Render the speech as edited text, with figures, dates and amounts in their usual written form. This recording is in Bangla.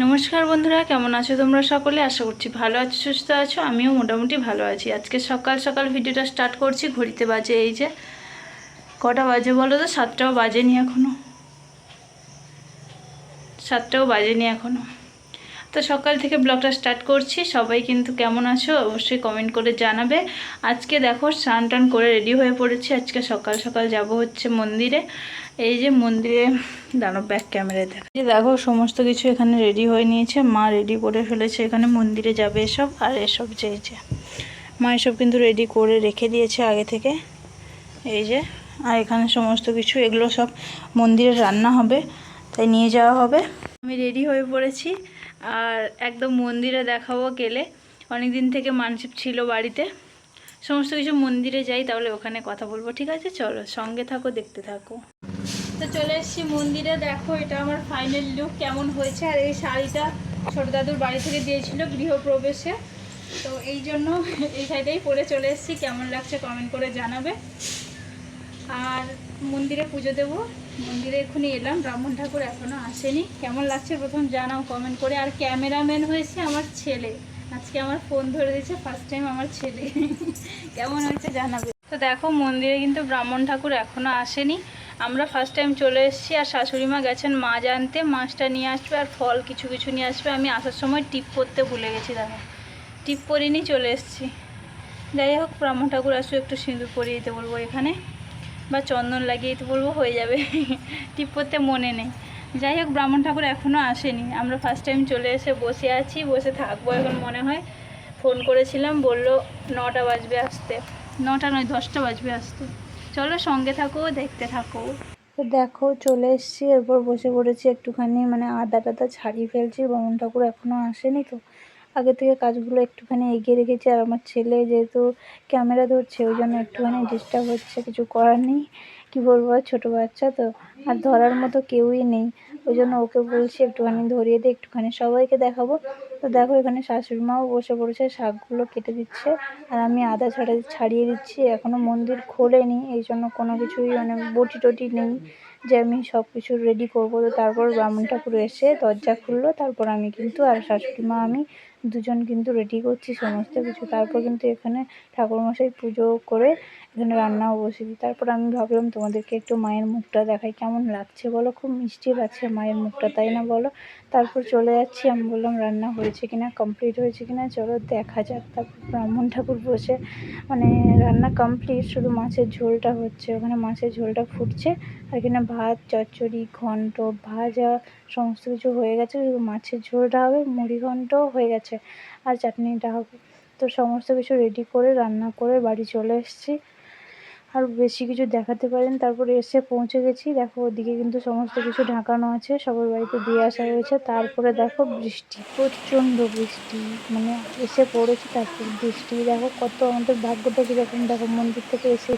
নমস্কার বন্ধুরা, কেমন আছো তোমরা সকলে? আশা করছি ভালো আছো, সুস্থ আছো। আমিও মোটামুটি ভালো আছি। আজকে সকাল সকাল ভিডিওটা স্টার্ট করছি। ঘড়িতে বাজে এই যে কটা বাজে বলো তো? 7টাও বাজেনি এখনও, 7টাও বাজেনি এখনও। তো সকাল থেকে ব্লগটা স্টার্ট করছি। সবাই কিন্তু কেমন আছো অবশ্যই কমেন্ট করে জানাবে। আজকে দেখো স্নান টান করে রেডি হয়ে পড়েছি। আজকে সকাল সকাল যাব হচ্ছে মন্দিরে। এই যে মন্দিরে দাঁড়ো, ব্যাক ক্যামেরায় দেখো। দেখো সমস্ত কিছু এখানে রেডি হয়ে নিয়েছে, মা রেডি করে ফেলেছে। এখানে মন্দিরে যাবে এসব, আর এসব যে মা এসব কিন্তু রেডি করে রেখে দিয়েছে আগে থেকে। এই যে, আর এখানে সমস্ত কিছু এগুলো সব মন্দিরে রান্না হবে, তাই নিয়ে যাওয়া হবে। আমি রেডি হয়ে পড়েছি, আর একদম মন্দিরে দেখাবো গেলে। অনেক দিন থেকে মানসিক ছিল বাড়িতে, সমস্ত কিছু মন্দিরে যাই, তাহলে ওখানে কথা বলবো। ঠিক আছে, চলো সঙ্গে থাকো, দেখতে থাকো। তো চলে এসেছি মন্দিরে। দেখো এটা আমার ফাইনাল লুক কেমন হয়েছে। আর এই শাড়িটা ছোটো দাদুর বাড়ি থেকে দিয়েছিল গৃহপ্রবেশে, তো এই জন্য এই শাড়িটাই পরে চলে এসেছি। কেমন লাগছে কমেন্ট করে জানাবে। আর মন্দিরে পুজো দেবো। মন্দিরে এক্ষুনি এলাম, ব্রাহ্মণ ঠাকুর এখনও আসেনি। কেমন লাগছে প্রথম জানাও কমেন্ট করে। আর ক্যামেরাম্যান হয়েছে আমার ছেলে, আজকে আমার ফোন ধরে দিয়েছে ফার্স্ট টাইম আমার ছেলে। কেমন হয়েছে জানাবে। তো দেখো মন্দিরে কিন্তু ব্রাহ্মণ ঠাকুর এখনও আসেনি। আমরা ফার্স্ট টাইম চলে এসেছি। আর শাশুড়ি মা গেছেন মাছ আনতে, মাছটা নিয়ে আসবে আর ফল কিছু কিছু নিয়ে আসবে। আমি আসার সময় টিপ পরতে ভুলে গেছি, দেখো টিপ পরিনি চলে এসেছি। যাই হোক, ব্রাহ্মণ ঠাকুর আসবে, একটু সিঁদুর পরিয়ে দিতে বলবো এখানে, বা চন্দন লাগিয়ে দিতে বলবো, হয়ে যাবে। টিপ পরতে মনে নেই। যাই হোক, ব্রাহ্মণ ঠাকুর এখনও আসেনি। আমরা ফার্স্ট টাইম চলে এসে বসে আছি, বসে থাকবো এখন মনে হয়। ফোন করেছিলাম, বললো 9টা বাজবে আসতে। 9টা নয়, 10টা বাজবে আসতে। চলো সঙ্গে থাকো, দেখতে থাকো। তো দেখো চলে এসেছি, এরপর বসে পড়েছি একটুখানি, মানে আদা টাদা ছাড়িয়ে ফেলছি। ব্রাহ্মণ ঠাকুর এখনও আসেনি, তো আগে থেকে কাজগুলো একটুখানি এগিয়ে রেখেছি। আর আমার ছেলে যেহেতু ক্যামেরা ধরছে, ওই জন্য একটুখানি ডিস্টার্ব হচ্ছে, কিছু করার নেই। কী বলবো, আর ছোটো বাচ্চা তো, আর ধরার মতো কেউই নেই। ওই জন্য ওকে বলছি একটুখানি ধরিয়ে দিয়ে একটুখানি সবাইকে দেখাবো। তো দেখো এখানে শাশুড়ি মাও বসে পড়েছে, শাকগুলো কেটে দিচ্ছে, আর আমি আদা ছাড়িয়ে দিচ্ছি। এখনও মন্দির খোলেনি, এই জন্য কোনো কিছুই মানে বটি টটি নেই যে আমি সব কিছু রেডি করবো। তো তারপর ব্রাহ্মণ ঠাকুর এসে দরজা খুললো, তারপর আমি কিন্তু আর শাশুড়ি মা আমি দুজন কিন্তু রেডি করছি সমস্ত কিছু। তারপর কিন্তু এখানে ঠাকুরমশাই পুজো করে এখানে রান্নাও বসিয়ে দিই। তারপর আমি ভাবলাম তোমাদেরকে একটু মায়ের মুখটা দেখাই, কেমন লাগছে বলো। খুব মিষ্টি লাগছে মায়ের মুখটা, তাই না বলো? তারপর চলে যাচ্ছি, আমি বললাম রান্না হয়েছে কিনা, কমপ্লিট হয়েছে কিনা, চলো দেখা যাক। তারপর ব্রাহ্মণ ঠাকুর বসে, মানে রান্না কমপ্লিট, শুধু মাছের ঝোলটা হচ্ছে। ওখানে মাছের ঝোলটা ফুটছে, আর এখানে ভাত, চচ্চড়ি, ঘন্ট, ভাজা সমস্ত কিছু হয়ে গেছে। শুধু মাছের ঝোলটা হবে, মুড়ি ঘন্টও হয়ে গেছে, আর চাটনিটা হবে। তো সমস্ত কিছু রেডি করে রান্না করে বাড়ি চলে এসেছি। আর বেশি কিছু দেখাতে পারেন। তারপরে এসে পৌঁছে গেছি, দেখো ওদিকে কিন্তু সমস্ত কিছু ঢাকানো আছে, সবার বাড়িতে দিয়ে আসা হয়েছে। তারপরে দেখো বৃষ্টি, প্রচণ্ড বৃষ্টি, মানে এসে পড়েছি তারপর বৃষ্টি। দেখো কত আমাদের ভাগ্যটা কীরকম, দেখো মন্দির থেকে এসে